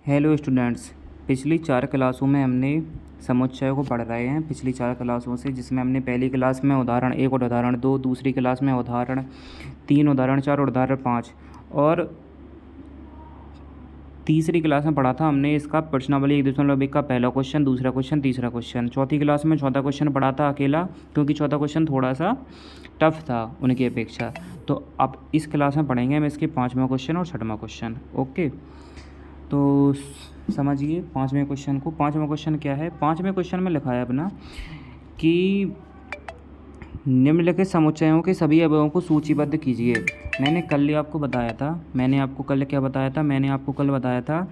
Hello students. पिछली 4 क्लासों में हमने समुच्चय को पढ़ रहे हैं, पिछली 4 क्लासों से, जिसमें हमने पहली क्लास में उदाहरण 1 और उदाहरण 2, दूसरी क्लास में उदाहरण 3, उदाहरण 4 और उदाहरण 5 और तीसरी क्लास में पढ़ा था हमने इसका प्रश्नावली 1.1 का पहला क्वेश्चन, दूसरा क्वेश्चन, तीसरा क्वेश्चन। चौथी क्लास में चौथा क्वेश्चन पढ़ा था अकेला, क्योंकि चौथा क्वेश्चन थोड़ा सा टफ था उनकी अपेक्षा। तो अब इस क्लास में पढ़ेंगे हम इसके 5वां क्वेश्चन और 6वां क्वेश्चन। ओके, तो समझिए 5वें क्वेश्चन को। 5वां क्वेश्चन क्या है? 5वें क्वेश्चन में लिखा है अपना कि निम्नलिखित समुच्चयों के सभी अवयवों को सूचीबद्ध कीजिए। मैंने कल आपको बताया था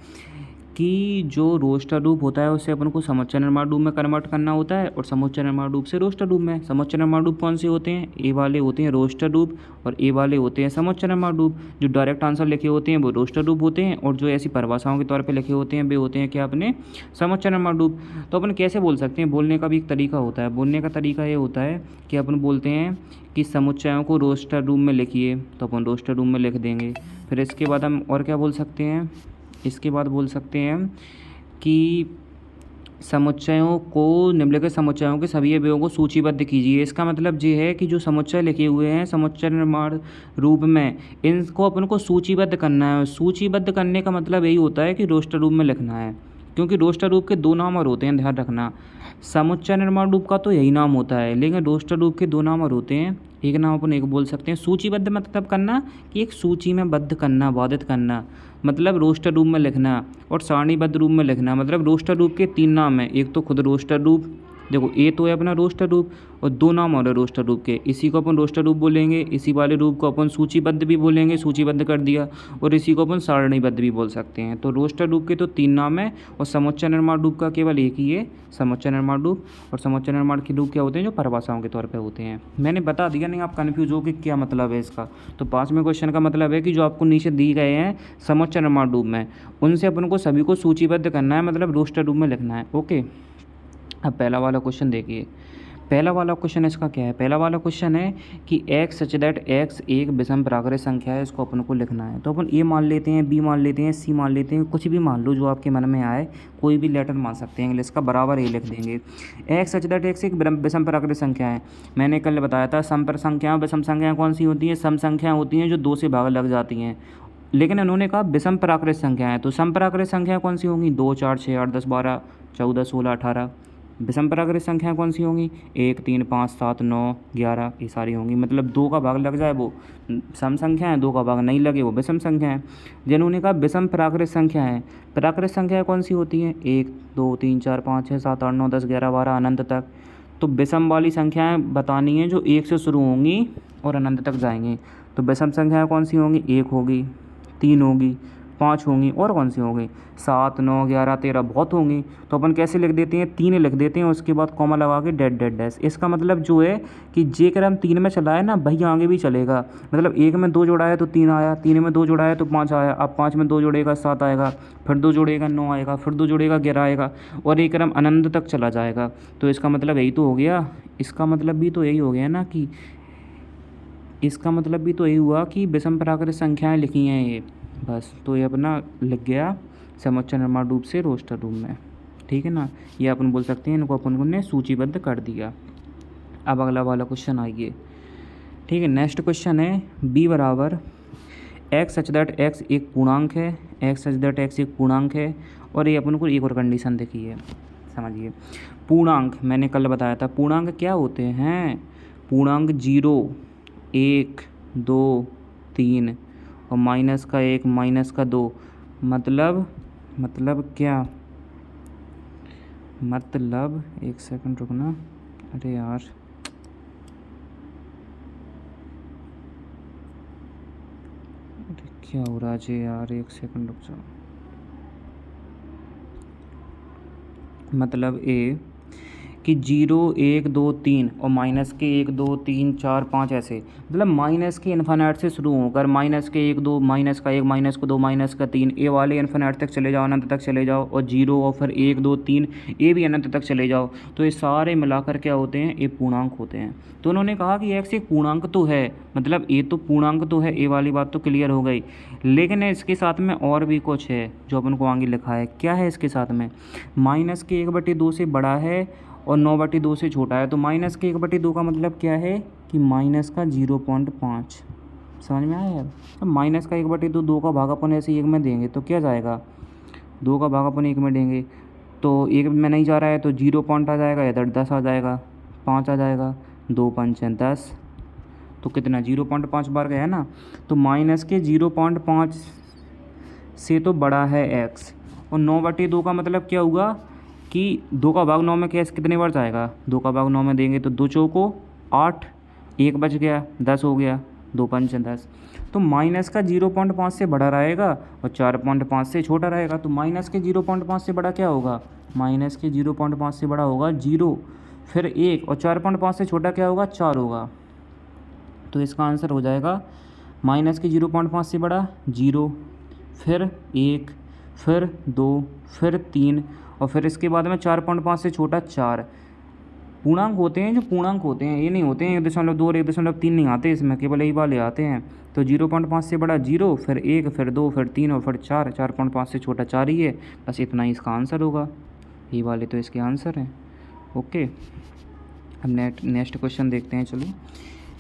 कि जो रोस्टर रूप होता है उससे अपन को समुच्चय निर्माण रूप में कन्वर्ट करना होता है और समुच्चय निर्माण रूप से रोस्टर रूप में। समुच्चय निर्माण रूप कौन से होते हैं? ए वाले होते हैं रोस्टर रूप और ए वाले होते हैं समुच्चय निर्माण रूप। जो डायरेक्ट आंसर लिखे होते हैं वो रोस्टर रूप होते हैं और जो ऐसी परिभाषाओं के तौर पे लिखे होते हैं वे होते हैं क्या? अपने समुच्चय निर्माण रूप। तो अपन कैसे बोल सकते हैं? बोलने का भी एक तरीका होता है। बोलने का तरीका ये होता है कि अपन बोलते हैं कि समुच्चयों को रोस्टर रूप में लिखिए, तो अपन रोस्टर रूप में लिख देंगे। फिर इसके बाद हम और क्या बोल सकते हैं? इसके बाद बोल सकते हैं कि समुच्चयों को निम्नलिखित समुच्चयों के सभी अवयवों को सूचीबद्ध कीजिए। इसका मतलब ये है कि जो समुच्चय लिखे हुए हैं समुच्चय निर्माण रूप में, इनको अपन को सूचीबद्ध करना है। सूचीबद्ध करने का मतलब यही होता है कि रोस्टर रूप में लिखना है, क्योंकि रोस्टर रूप के 2 नाम और होते हैं, ध्यान रखना। समुच्चय निर्माण रूप का तो यही नाम होता है, लेकिन रोस्टर रूप के 2 नाम और होते हैं। एक नाम अपन एक बोल सकते हैं। सूचीबद्ध मतलब करना कि एक सूची में बद्ध करना, बाधित करना, मतलब रोस्टर रूप में लिखना। और सारणीबद्ध रूप में लिखना मतलब रोस्टर रूप के 3 नाम हैं। एक तो खुद रोस्टर रूप, देखो ए तो है अपना रोस्टर रूप, और 2 नाम और है रोस्टर रूप के। इसी को अपन रोस्टर रूप बोलेंगे, इसी वाले रूप को अपन सूचीबद्ध भी बोलेंगे, सूचीबद्ध कर दिया, और इसी को अपन सारणीबद्ध भी बोल सकते हैं। तो रोस्टर रूप के तो 3 नाम हैं और समुच्चय निर्माण रूप का केवल एक ही है, समुच्चय निर्माण रूप। और समुच्चय निर्माण के रूप क्या होते हैं? जो परिभाषाओं के तौर पर होते हैं। मैंने बता दिया, नहीं आप कन्फ्यूज हो कि क्या मतलब है इसका। तो 5वें क्वेश्चन का मतलब है कि जो आपको नीचे दी गए हैं समुच्चय निर्माण रूप में, उनसे अपन को सभी को सूचीबद्ध करना है, मतलब रोस्टर रूप में लिखना है। ओके, अब पहला वाला क्वेश्चन देखिए। पहला वाला क्वेश्चन इसका क्या है? पहला वाला क्वेश्चन है कि एक्स सच दैट एक्स एक विषम प्राकृत संख्या है, इसको अपन को लिखना है। तो अपन ए मान लेते हैं, बी मान लेते हैं, सी मान लेते हैं, कुछ भी मान लो जो आपके मन में आए, कोई भी लेटर मान सकते हैं इंग्लिश का, बराबर ए लिख देंगे। एक्स सच दैट एक्स एक विषम प्राकृत संख्या है। मैंने कल बताया था सम संख्याएँ विषम संख्याएँ कौन सी होती हैं? सम संख्याएँ होती हैं जो 2 से भाग लग जाती हैं। लेकिन इन्होंने कहा विषम प्राकृत संख्या है, तो सम प्राकृत संख्या कौन सी होंगी? 2, 4, 6, 8, 10, 12, 14, 16, 18। विषम प्राकृत संख्या कौन सी होंगी? 1, 3, 5, 7, 9, 11, ये सारी होंगी। मतलब 2 का भाग लग जाए वो सम संख्या है, 2 का भाग नहीं लगे वो विषम संख्या है। जिन्होंने कहा विषम प्राकृत संख्या है, प्राकृत संख्या कौन सी होती है? 1, 2, 3, 4, 5, 6, 7, 8, 9, 10, 11, 12 अनंत तक। तो विषम वाली संख्याएँ बतानी है जो 1 से शुरू होंगी और अनंत तक जाएंगी। तो विषम संख्याएँ कौन सी होंगी? 1 होगी, 3 होगी, 5 होंगी, और कौन सी होंगी? 7, 9, 11, 13, बहुत होंगी। तो अपन कैसे लिख देते हैं? 3 लिख देते हैं, उसके बाद कॉमा लगा के डेड डेड डैश। इसका मतलब जो है कि जे क्रम 3 में चला है ना, वही आगे भी चलेगा। मतलब 1 में 2 जोड़ा है तो 3 आया, 3 में 2 जोड़ा है तो 5 आया, अब 5 में 2 जोड़ेगा 7 आएगा, फिर 2 जोड़ेगा 9 आएगा, फिर 2 जोड़ेगा 11 आएगा, और ये क्रम अनंत तक चला जाएगा। तो इसका मतलब यही तो हो गया, इसका मतलब भी तो यही हो गया ना कि इसका मतलब भी तो यही हुआ कि विषम प्राकृत संख्याएँ लिखी हैं ये, बस। तो ये अपना लिख गया समुच्चय निर्माण रूप से रोस्टर रूप में, ठीक है ना। ये अपन बोल सकते हैं, इनको अपन ने सूचीबद्ध कर दिया। अब अगला वाला क्वेश्चन आइए, ठीक है। नेक्स्ट क्वेश्चन है बी बराबर एक्स सच दैट एक्स एक पूर्णांक है, एक्स सच दैट एक्स एक पूर्णांक है। और ये अपन को एक और कंडीशन देखी है, समझिए। पूर्णांक मैंने कल बताया था, पूर्णांक क्या होते हैं? पूर्णांक 0, 1, 2, 3 और माइनस का 1, माइनस का 2। मतलब क्या? मतलब एक सेकंड रुकना, अरे यार, अरे क्या हो रहा है यार, एक सेकंड रुक जाओ। मतलब ए कि 0 1 2 3 और माइनस के 1 2 3 4 5 ऐसे, मतलब माइनस के इन्फिनिट से शुरू होकर माइनस के 1 2 माइनस का 1 माइनस का 2 माइनस का 3 ए वाले इन्फिनिट तक चले जाओ, अनंत तक चले जाओ, और 0 और फिर 1 2 3 ए भी अनंत तक चले जाओ, तो ये सारे मिलाकर क्या होते हैं, ए पूर्णांक होते हैं। तो उन्होंने कहा कि एक्स एक पूर्णांक तो है, मतलब ए तो पूर्णांक तो है, ए वाली बात तो क्लियर हो गई, लेकिन इसके साथ में और भी कुछ है जो अपन को आगे लिखा है। क्या है इसके साथ में, माइनस के 1/2 से बड़ा है और 9/2 से छोटा है। तो माइनस के 1/2 का मतलब क्या है कि माइनस का 0.5, समझ में आया यार। अब माइनस का 1/2 2 का भागापन ऐसे 1 में देंगे तो क्या जाएगा, 2 का भागापन 1 में देंगे तो 1 में नहीं जा रहा है तो 0 पॉइंट आ जाएगा, इधर 10 आ जाएगा, 5 आ जाएगा, 2 5 10, तो कितना 0.5 बार गया ना। तो माइनस के 0.5 से तो बड़ा है एक्स, और 9/2 का मतलब क्या हुआ कि 2 का भाग 9 में कैसे कितने बार जाएगा, 2 का भाग 9 में देंगे तो 2 चौको 8, 1 बच गया, 10 हो गया, 2 5 10। तो माइनस का 0.5 से बड़ा रहेगा और 4.5 से छोटा रहेगा। तो माइनस के 0.5 से बड़ा क्या होगा, माइनस के 0.5 से बड़ा होगा 0, फिर 1, और 4.5 से छोटा क्या होगा, 4 होगा। तो इसका आंसर हो जाएगा माइनस के 0.5 से बड़ा 0, फिर 1, फिर 2, फिर 3, और फिर इसके बाद में 4.5 से छोटा 4। पूर्णांक होते हैं जो पूर्णांक होते हैं, ये नहीं होते हैं 1.2 और 1.3 नहीं आते इसमें, केवल यही वाले आते हैं। तो 0.5 से बड़ा 0, फिर 1, फिर 2, फिर 3 और फिर 4, 4.5 से छोटा 4 ही है, बस इतना ही इसका आंसर होगा। ये वाले तो इसके आंसर हैं। ओके, अब नेक्स्ट क्वेश्चन देखते हैं। चलिए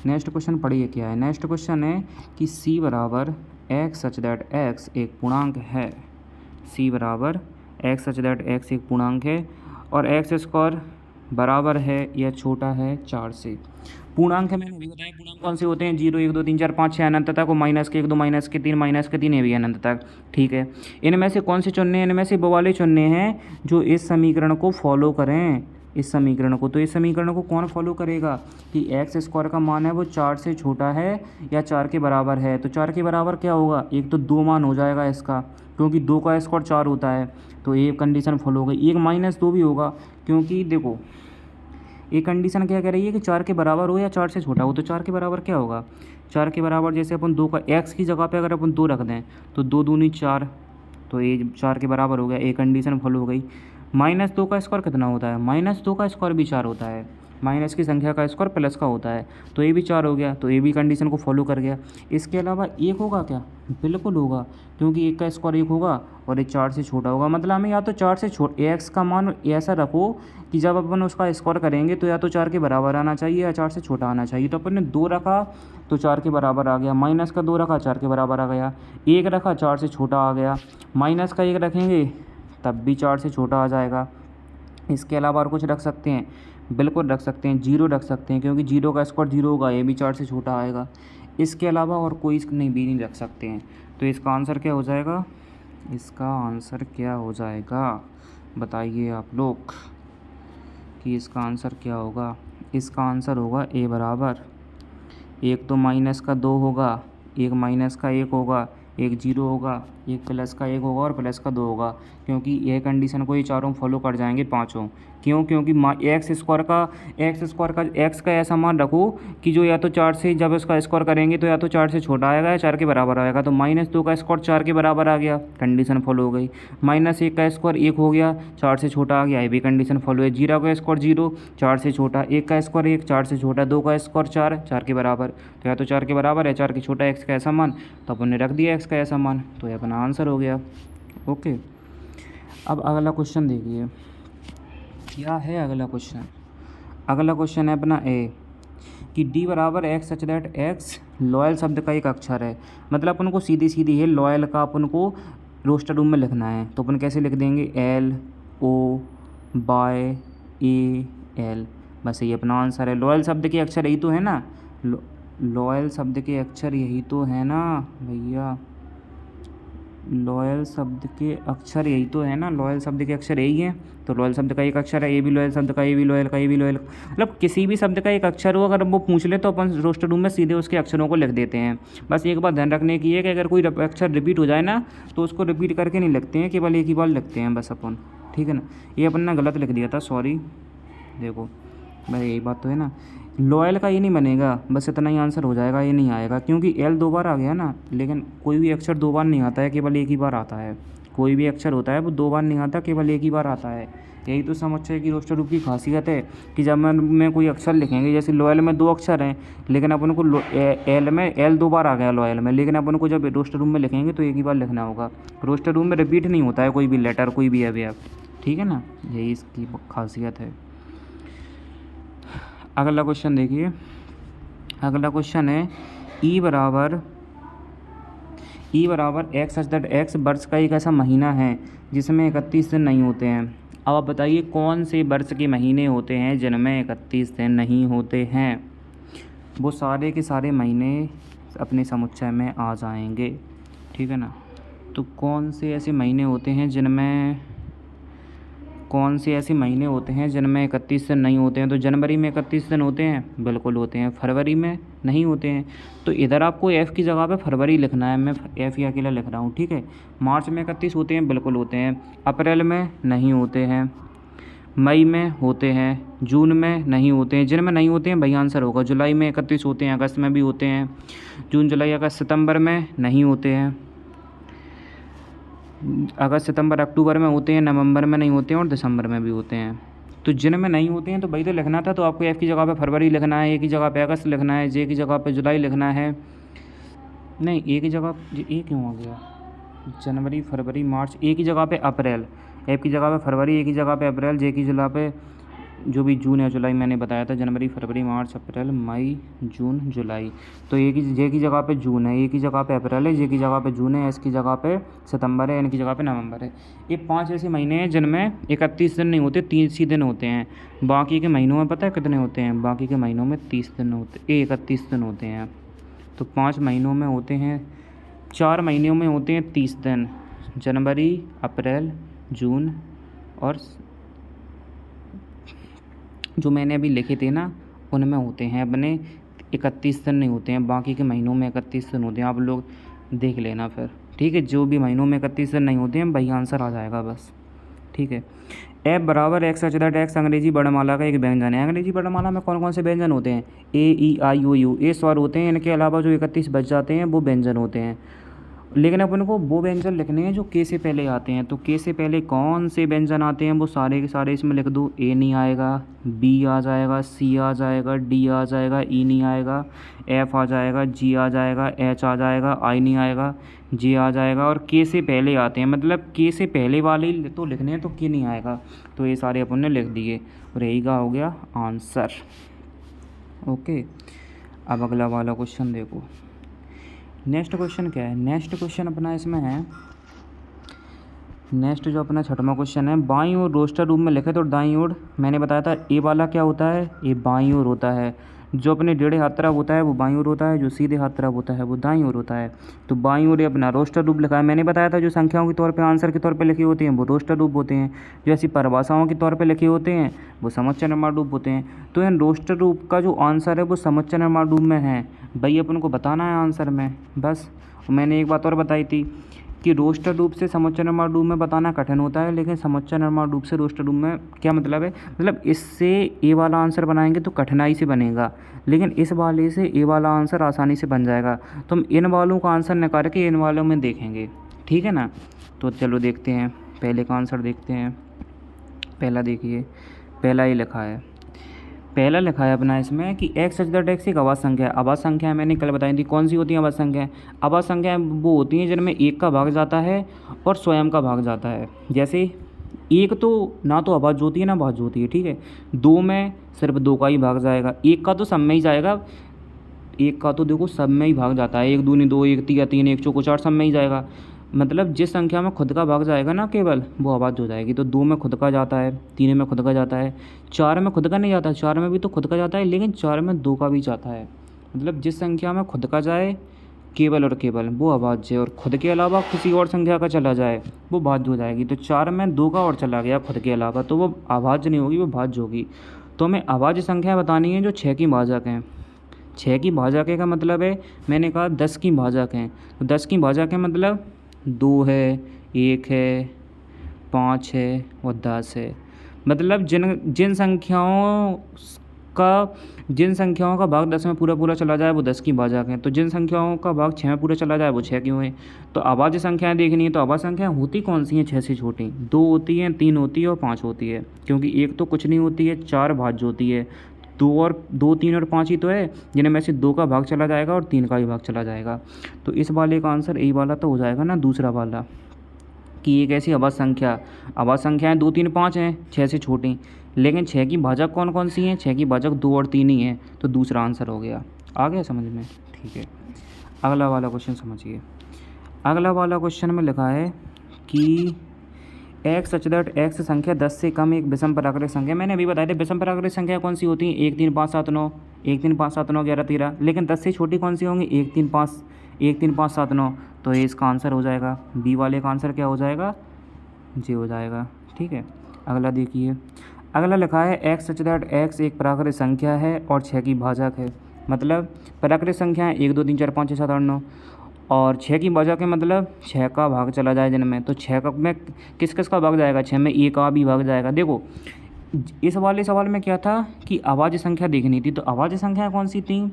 नेक्स्ट क्वेश्चन पढ़िए क्या है। नेक्स्ट क्वेश्चन है कि c बराबर एक्स सच दैट एक्स एक पूर्णांक है, c बराबर एक्स सच दैट एक्स एक पूर्णांक है और एक्स स्क्वायर बराबर है या छोटा है 4 से। पूर्णांक है, मैंने अभी बताया पूर्णांक कौन से होते हैं, 0 1 2 3 4 5 6 अनंत तक, और माइनस के 1 2 माइनस के 3 माइनस के 3 ये भी अनंत तक। ठीक है, इनमें से कौन से चुनने हैं, इनमें से वो वाले चुनने हैं जो इस समीकरण को फॉलो करें, इस समीकरण को। तो इस समीकरण को कौन फॉलो करेगा कि एक्स स्क्वायर का मान है वो 4 से छोटा है या 4 के बराबर है। तो 4 के बराबर क्या होगा, एक तो 2 मान हो जाएगा इसका, क्योंकि 2 का स्क्वायर 4 होता है, तो ये कंडीशन फॉलो हो गई। एक -2 भी होगा, क्योंकि देखो ये कंडीशन क्या कह रही है कि 4 के बराबर हो या 4 से छोटा हो। तो 4 के बराबर क्या होगा, 4 के बराबर जैसे अपन 2 का एक्स की जगह पे अगर अपन 2 रख दें तो 2 दूनी 4, तो ये 4 के बराबर हो गया, एक कंडीशन फॉलो हो गई। -2 का स्क्वायर कितना होता है, -2 का स्क्वायर भी 4 होता है, माइनस की संख्या का स्क्वायर प्लस का होता है, तो ये भी 4 हो गया, तो ये भी कंडीशन को फॉलो कर गया। इसके अलावा 1 होगा क्या, बिल्कुल होगा, क्योंकि 1 का स्क्वायर 1 होगा और ये 4 से छोटा होगा। मतलब हमें या तो 4 से एक्स का मान ऐसा रखो कि जब अपन उसका स्क्वायर करेंगे तो या तो 4 के बराबर आना चाहिए या 4 से छोटा आना चाहिए। तो अपन ने 2 रखा तो 4 के बराबर आ गया, माइनस का 2 रखा 4 के बराबर आ गया, 1 रखा 4 से छोटा आ गया, माइनस का 1 रखेंगे तब भी 4 से छोटा आ जाएगा। इसके अलावा और कुछ रख सकते हैं, बिल्कुल रख सकते हैं, 0 रख सकते हैं, क्योंकि 0 का स्क्वायर 0 होगा, ये भी 4 से छोटा आएगा। इसके अलावा और कोई नहीं भी नहीं रख सकते हैं। तो इसका आंसर क्या हो जाएगा, इसका आंसर क्या हो जाएगा, बताइए आप लोग कि इसका आंसर क्या होगा। इसका आंसर होगा ए बराबर, एक तो माइनस का 2 होगा, एक माइनस का 1 होगा, एक 0 होगा, एक प्लस का 1 होगा और प्लस का 2 होगा, क्योंकि यह कंडीशन को ये चारों फॉलो कर जाएंगे पांचों। क्यों, क्योंकि एक्स स्क्वायर का एक्स का ऐसा मान रखो कि जो या तो 4 से जब इसका स्क्वायर करेंगे तो या तो 4 से छोटा आएगा या 4 के बराबर आएगा। तो -2 का स्क्वायर 4 के बराबर आ गया, कंडीशन फॉलो हो गई। -1 का स्क्वायर 1 हो गया, 4 से छोटा आ गया, ये भी कंडीशन फॉलो है। 0 का स्क्वायर 0, 4 से छोटा, 1 का स्क्वायर 1, 4 से छोटा, 2 का स्क्वायर 4, 4 के बराबर, तो या तो 4 के बराबर है 4 के छोटा एक्स का ऐसा मान, तो अपन ने रख दिया एक्स का ऐसा मान, तो ये अपना आंसर हो गया। ओके, अब अगला क्वेश्चन देखिए क्या है अगला क्वेश्चन। अगला क्वेश्चन है अपना ए कि डी बराबर x such that x loyal शब्द का एक अक्षर है। मतलब अपन को सीधी सीधी है लॉयल का अपन को रोस्टर रूम में लिखना है, तो अपन कैसे लिख देंगे, LOY-AL, बस ये अपना आंसर है। लॉयल शब्द के अक्षर यही तो है ना, लॉयल शब्द के अक्षर यही तो है ना भैया, लॉयल शब्द के अक्षर यही तो है ना, लॉयल शब्द के अक्षर यही है। तो लॉयल शब्द का एक अक्षर है, ये भी लॉयल शब्द का, ये भी लॉयल का, ये भी लॉयल, मतलब किसी भी शब्द का एक अक्षर हो अगर वो पूछ ले तो अपन रोस्टर रूम में सीधे उसके अक्षरों को लिख देते हैं। बस एक बात ध्यान रखने की है कि अगर कोई अक्षर रिपीट हो जाए ना तो उसको रिपीट करके नहीं लिखते हैं, केवल एक ही बार लिखते हैं बस अपन, ठीक है ना। ये अपन ने गलत लिख दिया था, सॉरी, देखो भाई यही बात तो है ना, लॉयल का ये नहीं बनेगा, बस इतना ही आंसर हो जाएगा, ये नहीं आएगा क्योंकि एल 2 बार आ गया ना। लेकिन कोई भी अक्षर 2 बार नहीं आता है, केवल एक ही बार आता है। कोई भी अक्षर होता है वो 2 बार नहीं आता, केवल एक ही बार आता है। यही तो समुच्चय की रोस्टर रूप की खासियत है कि जब में कोई अक्षर लिखेंगे, जैसे लॉयल में 2 अक्षर हैं, लेकिन अपन को एल में एल 2 बार आ गया लॉयल में, लेकिन अपन को जब रोस्टर रूम में लिखेंगे तो एक ही बार लिखना होगा। रोस्टर रूम में रिपीट नहीं होता है कोई भी लेटर, कोई भी अवयव, ठीक है ना, यही इसकी खासियत है। अगला क्वेश्चन देखिए, अगला क्वेश्चन है ई बराबर एक्स सच दैट एक्स वर्ष का एक ऐसा महीना है जिसमें 31 दिन नहीं होते हैं। अब आप बताइए कौन से वर्ष के महीने होते हैं जिनमें 31 दिन नहीं होते हैं। वो सारे के सारे महीने अपने समुच्चय में आ जाएंगे, ठीक है ना। तो कौन से ऐसे महीने होते हैं जिनमें 31 दिन नहीं होते हैं। तो जनवरी में 31 दिन होते हैं, बिल्कुल होते हैं। फरवरी में नहीं होते हैं, तो इधर आपको एफ़ की जगह पे फरवरी लिखना है, मैं एफ़ ही अकेला लिख रहा हूँ, ठीक है। मार्च में 31 होते हैं, बिल्कुल होते हैं। अप्रैल में नहीं होते हैं, मई में होते हैं, जून में नहीं होते हैं। जिनमें नहीं होते हैं वही आंसर होगा। जुलाई में 31 होते हैं, अगस्त में भी होते हैं, जून जुलाई अगस्त सितंबर में नहीं होते हैं, अगस्त सितंबर अक्टूबर में होते हैं, नवंबर में नहीं होते हैं और दिसंबर में भी होते हैं। तो जिनमें नहीं होते हैं तो वही तो लिखना था। तो आपको एफ़ की जगह पे फरवरी लिखना है, ए की जगह पे अगस्त लिखना है, जे की जगह पे जुलाई लिखना है, नहीं ए की जगह ए क्यों आ गया, जनवरी फरवरी मार्च, ए की जगह पे अप्रैल, एफ की जगह पे फरवरी, ए की जगह पे अप्रैल, जे की जगह पे जो भी जून या जुलाई मैंने बताया था, जनवरी फरवरी मार्च अप्रैल मई जून जुलाई। तो जे की जगह पे जून है, ए की जगह पे अप्रैल है, जे की जगह पे जून है, एस की जगह पे सितंबर है, एन की जगह पे नवंबर है। ये 5 ऐसे महीने हैं जिनमें 31 दिन नहीं होते, 30 ही दिन होते हैं। बाकी के महीनों में पता है कितने होते हैं, बाकी के महीनों में 30 दिन होते, 31 दिन होते हैं। तो 5 महीनों में होते हैं, 4 महीनों में होते हैं 30 दिन, जनवरी अप्रैल जून, और जो मैंने अभी लिखे थे ना उनमें होते हैं अपने 31 दिन नहीं होते हैं। बाकी के महीनों में 31 दिन होते हैं, आप लोग देख लेना फिर, ठीक है। जो भी महीनों में 31 दिन नहीं होते हैं वही आंसर आ जाएगा बस, ठीक है। एफ बराबर एक्स सच दैट एक्स अंग्रेजी वर्णमाला का एक व्यंजन है। अंग्रेजी वर्णमाला में कौन कौन से व्यंजन होते हैं, ए ई आई ओ यू, ये स्वर होते हैं। इनके अलावा जो 31 बच जाते हैं वो व्यंजन होते हैं। लेकिन अपन को वो व्यंजन लिखने हैं जो के से पहले आते हैं। तो के से पहले कौन से व्यंजन आते हैं वो सारे के सारे इसमें लिख दो। ए नहीं आएगा, बी आ जाएगा, सी आ जाएगा, डी आ जाएगा, ई नहीं आएगा, एफ आ जाएगा, जी आ जाएगा, एच आ जाएगा, आई नहीं आएगा, जे आ जाएगा, और के से पहले आते हैं। मतलब के से पहले वाले तो लिखने हैं तो के नहीं आएगा। तो ये सारे अपन ने लिख दिए और यही का हो गया आंसर, ओके। अब अगला वाला क्वेश्चन देखो। नेक्स्ट क्वेश्चन क्या है, नेक्स्ट क्वेश्चन अपना इसमें है, नेक्स्ट जो अपना 6वां क्वेश्चन है, बाईं ओर रोस्टर रूप में लिखे तो दाईं ओर, मैंने बताया था ए वाला क्या होता है, ये बाईं ओर होता है। जो अपने टेढ़े हाथ तरफ होता है वो बाईं ओर होता है, जो सीधे हाथ तरफ होता है वो दाईं ओर होता है। तो बाईं ओर अपना रोस्टर रूप लिखा है। मैंने बताया था जो संख्याओं के तौर पे आंसर के तौर पे लिखे होते हैं वो रोस्टर रूप होते हैं, जो ऐसी परिभाषाओं के तौर पे लिखे होते हैं वो समुच्चय निर्माण रूप होते हैं। तो इन रोस्टर रूप का जो आंसर है वो समुच्चय निर्माण रूप में है, भाई अपन को बताना है आंसर में बस। मैंने एक बात और बताई थी कि रोस्टर रूप से समुच्चय निर्माण रूप में बताना कठिन होता है, लेकिन समुच्चय निर्माण रूप से रोस्टर रूप में क्या मतलब है, मतलब इससे ए वाला आंसर बनाएंगे तो कठिनाई से बनेगा, लेकिन इस वाले से ए वाला आंसर आसानी से बन जाएगा। तो हम इन वालों का आंसर निकाल के इन वालों में देखेंगे, ठीक है ना। तो चलो देखते हैं, पहले का आंसर देखते हैं। पहला देखिए, पहला ही लिखा है, पहला लिखा है अपना इसमें कि एक्स सच दैट एक्स एक अभाज्य संख्या है। अभाज्य संख्या मैंने कल बताई थी, कौन सी होती है अभाज्य संख्या, अभाज्य संख्या वो होती हैं जिनमें एक का भाग जाता है और स्वयं का भाग जाता है। जैसे एक तो ना तो अभाज्य होती है ना भाज्य होती है, ठीक है। 2 में सिर्फ 2 का ही भाग जाएगा, एक का तो सब में ही जाएगा, एक का तो देखो सब में ही भाग जाता है, 1 दूनी 2, 1 तिया 3, 1 चौको 4 सब में ही जाएगा। मतलब जिस संख्या में खुद का भाग जाएगा ना केवल वो अभाज्य हो जाएगी। तो 2 में खुद का जाता है, 3 में खुद का जाता है, 4 में खुद का नहीं जाता, 4 में भी तो खुद का जाता है लेकिन 4 में 2 का भी जाता है। मतलब जिस संख्या में खुद का जाए केवल और केवल वो अभाज्य है, और खुद के अलावा किसी और संख्या का चला जाए वो भाज्य हो जाएगी। तो 4 में 2 का और चला गया खुद के अलावा तो वो अभाज्य नहीं होगी, वो भाज्य होगी। तो हमें अभाज्य संख्या बतानी है जो 6 की भाजक हैं। 6 की भाजक का मतलब है, मैंने कहा 10 की भाजक हैं, तो 10 की भाजक है मतलब 2 है, 1 है, 5 है और 10 है। मतलब जिन संख्याओं का भाग 10 में पूरा पूरा चला जाए वो 10 की भाजक हैं। तो जिन संख्याओं का भाग 6 में पूरा चला जाए वो 6 की हुए। तो अभाज्य संख्याएं देखनी है, तो अभाज्य संख्याएं होती कौन सी हैं 6 से छोटी? 2 होती हैं, 3 होती है और 5 होती है, क्योंकि एक तो कुछ नहीं होती है, 4 भाज्य होती है। 2, 3 और 5 ही तो है, जिनमें में से 2 का भाग चला जाएगा और 3 का भी भाग चला जाएगा। तो इस वाले का आंसर ए वाला तो हो जाएगा ना, दूसरा वाला, कि एक ऐसी अभाज्य संख्याएँ 2, 3, 5 हैं 6 से छोटी, लेकिन 6 की भाजक कौन कौन सी हैं? 6 की भाजक 2 और 3 ही हैं। तो दूसरा आंसर हो गया। आ गया समझ में? ठीक है, अगला वाला क्वेश्चन समझिए। अगला वाला क्वेश्चन में लिखा है कि एक्स सच दैट एक्स संख्या 10 से कम एक विषम प्राकृतिक संख्या। मैंने अभी बताया था विषम प्राकृतिक संख्या कौन सी होती है? 1, 3, 5, 7, 9, 1, 3, 5, 7, 9, 11, 13। लेकिन 10 से छोटी कौन सी होंगी? 1, 3, 5, 7, 9। तो ये इसका आंसर हो जाएगा, बी वाले का आंसर क्या हो जाएगा? जे हो जाएगा। ठीक है, अगला देखिए। अगला लिखा है एक्स सच दैट एक्स एक प्राकृतिक संख्या है और 6 की भाजक है। मतलब प्राकृतिक संख्या 1, 2, 3, 4, 5, 6, 7, 8, 9 और 6 की भाजक है, मतलब 6 का भाग चला जाए जिनमें। तो 6 का में किस किस का भाग जाएगा? 6 में ए का भी भाग जाएगा। देखो इस वाले सवाल में क्या था कि अभाज्य संख्या देखनी थी, तो अभाज्य संख्या कौन सी थी?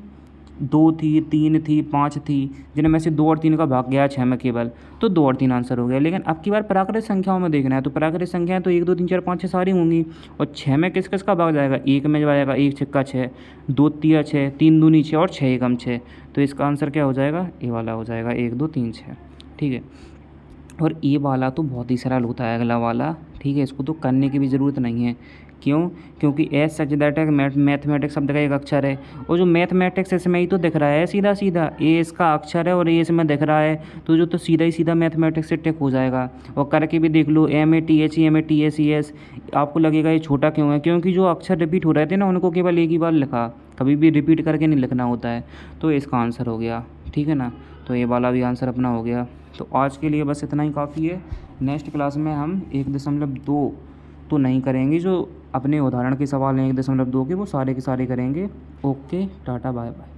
2 थी, 3 थी, 5 थी, जिनमें से 2 और 3 का भाग गया 6 में केवल। तो 2 और 3 आंसर हो गया। लेकिन अब की बार प्राकृतिक संख्याओं में देखना है, तो प्राकृतिक संख्याएं तो 1, 2, 3, 4, 5, 6 सारी होंगी, और 6 में किस किस का भाग जाएगा? 1 में जाएगा, 1 छक्का 6, 2 तिया 6, 3 दूनी 6 और 6 एकम 6। तो इसका आंसर क्या हो जाएगा? ए वाला हो जाएगा, 1, 2, 3, 6। ठीक है, और ये वाला तो बहुत ही सरल होता है अगला वाला। ठीक है, इसको तो करने की भी ज़रूरत नहीं है। क्यों? क्योंकि एस सच दैट है मैथमेटिक्स शब्द का एक अक्षर है, और जो मैथमेटिक्स इसमें ही तो दिख रहा है सीधा सीधा, ए इसका अक्षर है और ए इसमें दिख रहा है, तो जो तो सीधा ही सीधा मैथमेटिक्स से टिक हो जाएगा। और करके भी देख लो, MATHE MATSES, आपको लगेगा ये छोटा क्यों है? क्योंकि जो अक्षर रिपीट हो रहे थे ना, उनको केवल एक ही बार लिखा, कभी भी रिपीट करके नहीं लिखना होता है। तो इसका आंसर हो गया। ठीक है ना, तो ये वाला भी आंसर अपना हो गया। तो आज के लिए बस इतना ही काफ़ी है। नेक्स्ट क्लास में हम 1.2 तो नहीं करेंगे, जो अपने उदाहरण के सवाल हैं 1.2 के, वो सारे के सारे करेंगे। Okay, tata, bye bye.